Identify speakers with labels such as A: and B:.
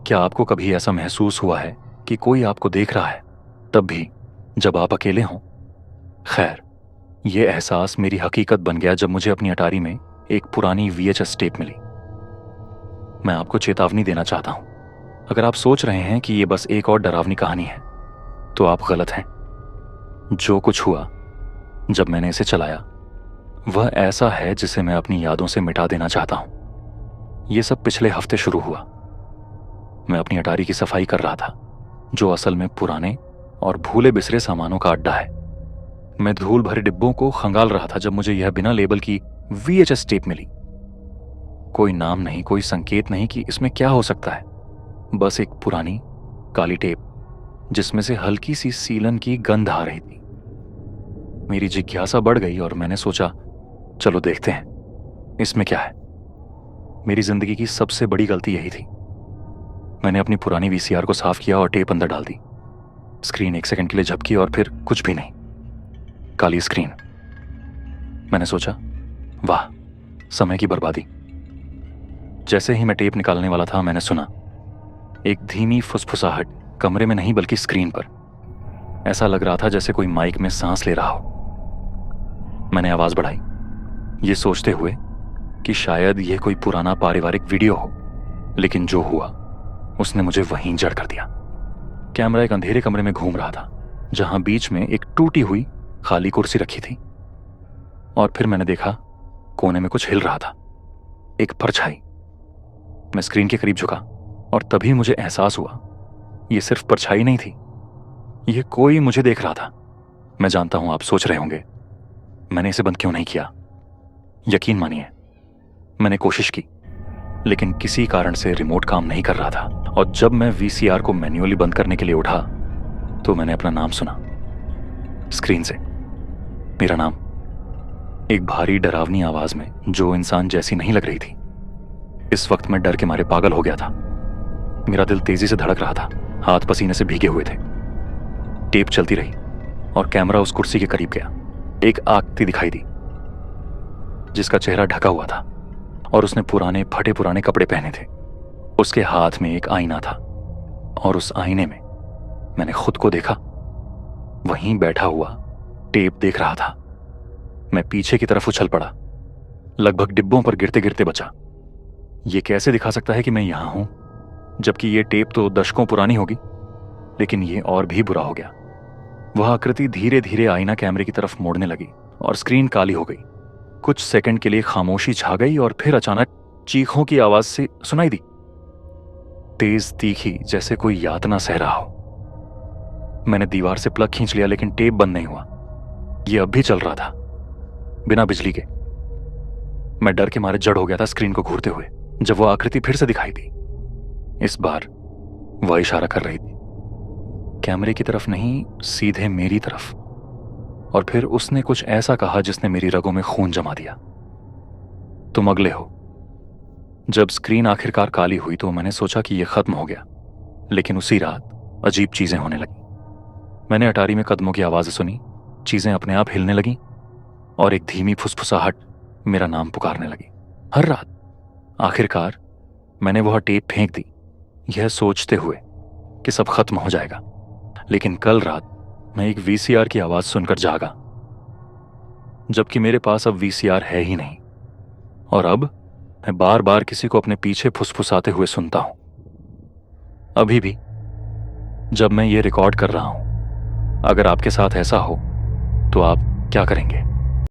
A: क्या आपको कभी ऐसा महसूस हुआ है कि कोई आपको देख रहा है, तब भी जब आप अकेले हों? खैर, ये एहसास मेरी हकीकत बन गया जब मुझे अपनी अटारी में एक पुरानी VHS टेप मिली। मैं आपको चेतावनी देना चाहता हूं। अगर आप सोच रहे हैं कि ये बस एक और डरावनी कहानी है, तो आप गलत हैं। जो कुछ हुआ जब मैंने इसे चलाया, वह ऐसा है जिसे मैं अपनी यादों से मिटा देना चाहता हूं। ये सब पिछले हफ्ते शुरू हुआ। मैं अपनी अटारी की सफाई कर रहा था, जो असल में पुराने और भूले बिसरे सामानों का अड्डा है। मैं धूल भरे डिब्बों को खंगाल रहा था जब मुझे यह बिना लेबल की VHS टेप मिली। कोई नाम नहीं, कोई संकेत नहीं कि इसमें क्या हो सकता है। बस एक पुरानी काली टेप जिसमें से हल्की सी सीलन की गंध आ रही थी। मेरी जिज्ञासा बढ़ गई और मैंने सोचा, चलो देखते हैं इसमें क्या है। मेरी जिंदगी की सबसे बड़ी गलती यही थी। मैंने अपनी पुरानी VCR को साफ किया और टेप अंदर डाल दी। स्क्रीन 1 सेकंड के लिए झपकी और फिर कुछ भी नहीं, काली स्क्रीन। मैंने सोचा, वाह, समय की बर्बादी। जैसे ही मैं टेप निकालने वाला था, मैंने सुना एक धीमी फुसफुसाहट, कमरे में नहीं बल्कि स्क्रीन पर। ऐसा लग रहा था जैसे कोई माइक में सांस ले रहा हो। मैंने आवाज बढ़ाई, ये सोचते हुए कि शायद यह कोई पुराना पारिवारिक वीडियो हो, लेकिन जो हुआ उसने मुझे वहीं जड़ कर दिया। कैमरा एक अंधेरे कमरे में घूम रहा था, जहां बीच में एक टूटी हुई खाली कुर्सी रखी थी। और फिर मैंने देखा कोने में कुछ हिल रहा था, एक परछाई। मैं स्क्रीन के करीब झुका और तभी मुझे एहसास हुआ, यह सिर्फ परछाई नहीं थी, यह कोई मुझे देख रहा था। मैं जानता हूं आप सोच रहे होंगे, मैंने इसे बंद क्यों नहीं किया। यकीन मानिए, मैंने कोशिश की, लेकिन किसी कारण से रिमोट काम नहीं कर रहा था। और जब मैं VCR को मैन्युअली बंद करने के लिए उठा, तो मैंने अपना नाम सुना स्क्रीन से। मेरा नाम, एक भारी डरावनी आवाज में जो इंसान जैसी नहीं लग रही थी। इस वक्त मैं डर के मारे पागल हो गया था। मेरा दिल तेजी से धड़क रहा था, हाथ पसीने से भीगे हुए थे। टेप चलती रही और कैमरा उस कुर्सी के करीब गया। एक आकृति दिखाई दी जिसका चेहरा ढका हुआ था और उसने पुराने फटे पुराने कपड़े पहने थे। उसके हाथ में एक आईना था और उस आईने में मैंने खुद को देखा। वहीं बैठा हुआ टेप देख रहा था। मैं पीछे की तरफ उछल पड़ा, लगभग डिब्बों पर गिरते गिरते बचा। ये कैसे दिखा सकता है कि मैं यहां हूं, जबकि ये टेप तो दशकों पुरानी होगी। लेकिन ये और भी बुरा हो गया। वह आकृति धीरे धीरे आईना कैमरे की तरफ मोड़ने लगी और स्क्रीन काली हो गई। कुछ सेकंड के लिए खामोशी छा गई और फिर अचानक चीखों की आवाज से सुनाई दी, तेज तीखी, जैसे कोई यातना सह रहा हो। मैंने दीवार से प्लग खींच लिया, लेकिन टेप बंद नहीं हुआ। यह अब भी चल रहा था, बिना बिजली के। मैं डर के मारे जड़ हो गया था स्क्रीन को घूरते हुए, जब वह आकृति फिर से दिखाई दी। इस बार वह इशारा कर रही थी, कैमरे की तरफ नहीं, सीधे मेरी तरफ। और फिर उसने कुछ ऐसा कहा जिसने मेरी रगों में खून जमा दिया। तुम अगले हो। जब स्क्रीन आखिरकार काली हुई तो मैंने सोचा कि यह खत्म हो गया, लेकिन उसी रात अजीब चीजें होने लगी। मैंने अटारी में कदमों की आवाजें सुनी, चीजें अपने आप हिलने लगीं और एक धीमी फुसफुसाहट मेरा नाम पुकारने लगी। हर रात। आखिरकार मैंने वह टेप फेंक दी, यह सोचते हुए कि सब खत्म हो जाएगा। लेकिन कल रात मैं एक VCR की आवाज सुनकर जागा, जबकि मेरे पास अब VCR है ही नहीं। और अब मैं बार बार किसी को अपने पीछे फुसफुसाते हुए सुनता हूं। अभी भी जब मैं ये रिकॉर्ड कर रहा हूं, अगर आपके साथ ऐसा हो तो आप क्या करेंगे?